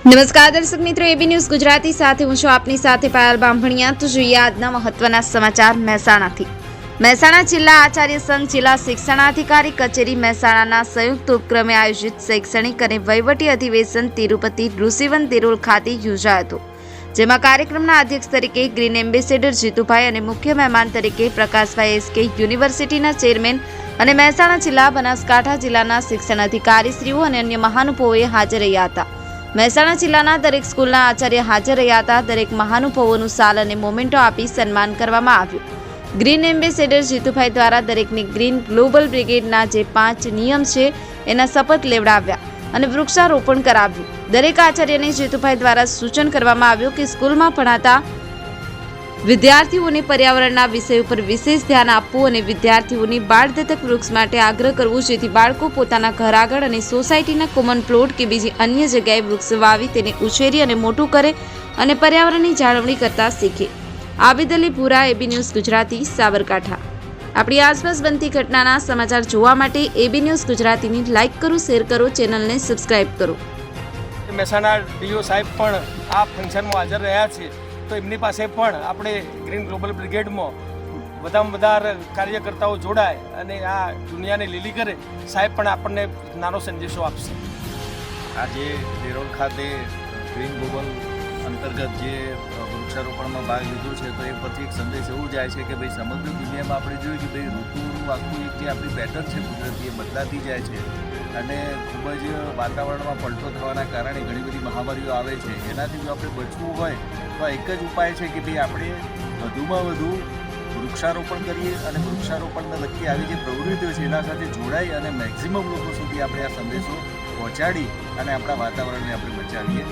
નમસ્કાર દર્શક મિત્રો, એબી ન્યૂઝ ગુજરાતી સાથે હું છું આપની સાથે પાયલ બામભણિયા। તો જોઈએ આજના મહત્વના સમાચાર મહેસાણાથી। મહેસાણા જિલ્લા આચાર્ય સંઘ જિલ્લા શિક્ષણાધિકારી કચેરી મહેસાણાના સંયુક્ત ઉપક્રમે આયોજિત શૈક્ષણિક અને વહીવટી અધિવેશન તિરુપતિ ઋષિવન દેરોલ ખાતે યોજાયો હતો, જેમાં કાર્યક્રમના અધ્યક્ષ તરીકે ગ્રીન એમ્બેસેડર જીતુભાઈ અને મુખ્ય મહેમાન તરીકે પ્રકાશભાઈ એસકે યુનિવર્સિટીના ચેરમેન અને મહેસાણા જિલ્લા બનાસકાંઠા જિલ્લાના શિક્ષણ અધિકારીશ્રીઓ અને અન્ય મહાનુભાવોએ હાજર રહ્યા હતા। મહેસાણા જિલ્લાના દરેક સ્કૂલના આચાર્ય હાજર રહ્યા હતા। દરેક મહાનુભાવોનું સાલ અને મોમેન્ટો આપી સન્માન કરવામાં આવ્યું। ગ્રીન એમ્બેસેડર જીતુભાઈ દ્વારા દરેકને ગ્રીન ગ્લોબલ બ્રિગેડના જે 5 નિયમ છે એના શપથ લેવડાવ્યા અને વૃક્ષારોપણ કરાવ્યું। દરેક આચાર્યને જીતુભાઈ દ્વારા સૂચન કરવામાં આવ્યું કે સ્કૂલમાં ભણાતા વિદ્યાર્થીઓને પર્યાવરણના વિષય ઉપર વિશેષ ધ્યાન આપવું અને વિદ્યાર્થીઓની બાળ દત્તક વૃક્ષ માટે આગ્રહ કરવો, જેથી બાળકો પોતાના ઘર આગળ અને સોસાયટીના કોમન પ્લોટ કે બીજી અન્ય જગ્યાએ વૃક્ષ વાવી તેને ઉછેરી અને મોટું કરે અને પર્યાવરણની જાળવણી કરતા શીખે। આબિદ અલી ભૂરા, એબી ન્યૂઝ ગુજરાતી, સાબરકાંઠા। આપણી આસપાસ બનતી ઘટનાના સમાચાર જોવા માટે એબી ન્યૂઝ ગુજરાતીની લાઇક કરો, શેર કરો, ચેનલને સબસ્ક્રાઇબ કરો। મહેસાણા ડીઓ સાહેબ પણ આ ફંક્શનમાં હાજર રહ્યા છે, તો એમની પાસે પણ આપણે ગ્રીન ગ્લોબલ બ્રિગેડમાં વધારે વધારે કાર્યકર્તાઓ જોડાય અને આ દુનિયાને લીલી કરે। સાહેબ પણ આપણને નાનો સંદેશો આપશે। આજે દેરોલ ખાતે ગ્રીન ગ્લોબલ અંતર્ગત જે વૃક્ષારોપણમાં ભાગ લીધો છે, તો એ પરથી એક સંદેશ એવું જાય છે કે ભાઈ સમગ્ર દુનિયામાં આપણે જોયું કે ભાઈ ઋતુનું આખું એક જે આપણી પેટર્ન છે કુદરતી, એ બદલાતી જાય છે અને ખૂબ જ વાતાવરણમાં પલટો થવાના કારણે ઘણી બધી મહામારીઓ આવે છે। એનાથી જો આપણે બચવું હોય તો એક જ ઉપાય છે કે ભાઈ આપણે વધુમાં વધુ વૃક્ષારોપણ કરીએ અને વૃક્ષારોપણને લગતી આવી જે પ્રવૃત્તિઓ છે એના સાથે જોડાઈ અને મેક્સિમમ લોકો સુધી આપણે આ સંદેશો પહોંચાડી અને આપણા વાતાવરણને આપણે બચાવીએ।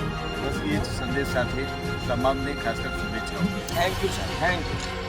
બસ એ જ સંદેશ સાથે તમામને ખાસ કરી શુભેચ્છાઓ। Thank you sir, thank you.